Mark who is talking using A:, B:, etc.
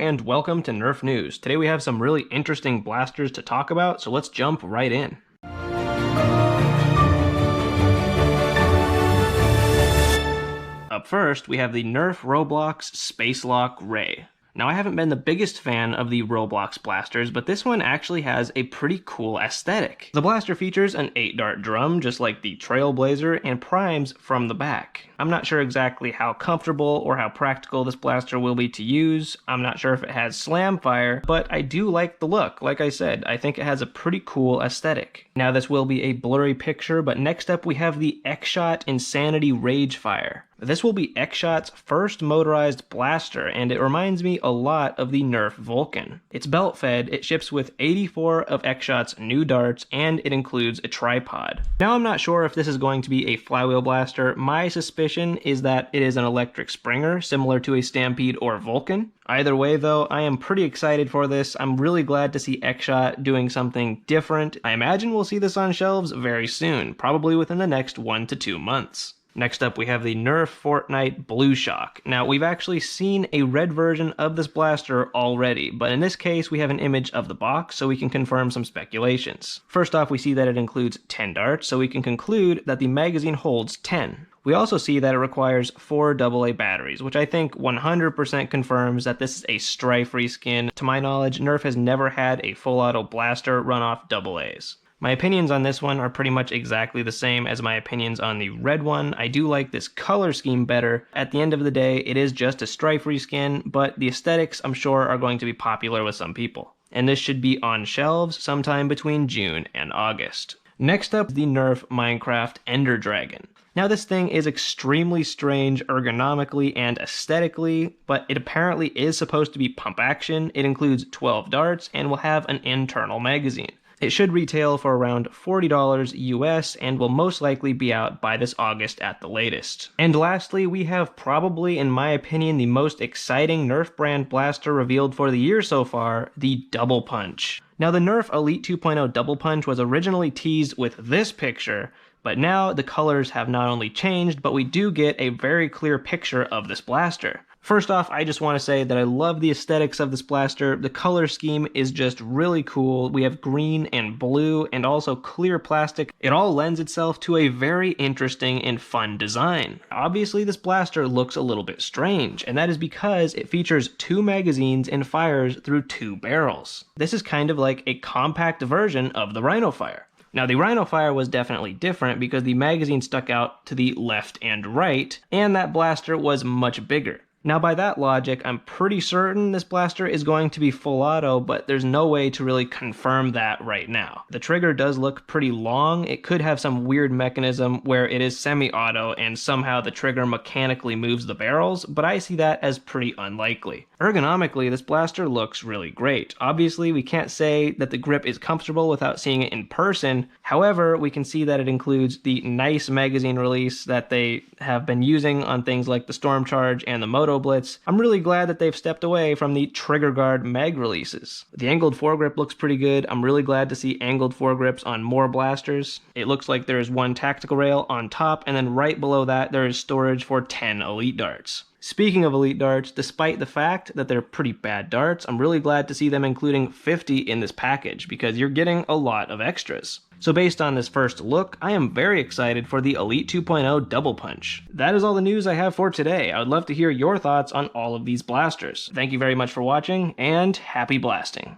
A: and welcome to Nerf News. Today we have some really interesting blasters to talk about, so let's jump right in. Up first, we have the Nerf Roblox Space Lock Ray. Now, I haven't been the biggest fan of the Roblox blasters, but this one actually has a pretty cool aesthetic. The blaster features an 8-dart drum, just like the Trailblazer, and primes from the back. I'm not sure exactly how comfortable or how practical this blaster will be to use. I'm not sure if it has slam fire, but I do like the look. Like I said, I think it has a pretty cool aesthetic. Now, this will be a blurry picture, but next up we have the X-Shot Insanity Rage Fire. This will be X-Shot's first motorized blaster, and it reminds me a lot of the Nerf Vulcan. It's belt-fed, it ships with 84 of X-Shot's new darts, and it includes a tripod. Now, I'm not sure if this is going to be a flywheel blaster. My suspicion is that it is an electric springer, similar to a Stampede or Vulcan. Either way, though, I am pretty excited for this. I'm really glad to see X-Shot doing something different. I imagine we'll see this on shelves very soon, probably within the next 1 to 2 months. Next up, we have the Nerf Fortnite Blue Shock. Now, we've actually seen a red version of this blaster already, but in this case, we have an image of the box, so we can confirm some speculations. First off, we see that it includes 10 darts, so we can conclude that the magazine holds 10. We also see that it requires 4 AA batteries, which I think 100% confirms that this is a strife reskin. To my knowledge, Nerf has never had a full auto blaster run off AAs. My opinions on this one are pretty much exactly the same as my opinions on the red one. I do like this color scheme better. At the end of the day, it is just a strife reskin, but the aesthetics, I'm sure, are going to be popular with some people. And this should be on shelves sometime between June and August. Next up, the Nerf Minecraft Ender Dragon. Now, this thing is extremely strange ergonomically and aesthetically, but it apparently is supposed to be pump action. It includes 12 darts and will have an internal magazine. It should retail for around $40 US and will most likely be out by this August at the latest. And lastly, we have probably, in my opinion, the most exciting Nerf brand blaster revealed for the year so far, the Double Punch. Now, the Nerf Elite 2.0 Double Punch was originally teased with this picture, but now the colors have not only changed, but we do get a very clear picture of this blaster. First off, I just want to say that I love the aesthetics of this blaster. The color scheme is just really cool. We have green and blue and also clear plastic. It all lends itself to a very interesting and fun design. Obviously, this blaster looks a little bit strange, and that is because it features 2 magazines and fires through 2 barrels. This is kind of like a compact version of the Rhino Fire. Now, the Rhino Fire was definitely different because the magazine stuck out to the left and right, and that blaster was much bigger. Now, by that logic, I'm pretty certain this blaster is going to be full auto, but there's no way to really confirm that right now. The trigger does look pretty long. It could have some weird mechanism where it is semi-auto and somehow the trigger mechanically moves the barrels, but I see that as pretty unlikely. Ergonomically, this blaster looks really great. Obviously, we can't say that the grip is comfortable without seeing it in person. However, we can see that it includes the nice magazine release that they have been using on things like the Storm Charge and the Moto Blitz. I'm really glad that they've stepped away from the Trigger Guard mag releases. The angled foregrip looks pretty good. I'm really glad to see angled foregrips on more blasters. It looks like there is 1 tactical rail on top, and then right below that there is storage for 10 elite darts. Speaking of elite darts, despite the fact that they're pretty bad darts, I'm really glad to see them including 50 in this package because you're getting a lot of extras. So based on this first look, I am very excited for the Elite 2.0 Double Punch. That is all the news I have for today. I would love to hear your thoughts on all of these blasters. Thank you very much for watching, and happy blasting!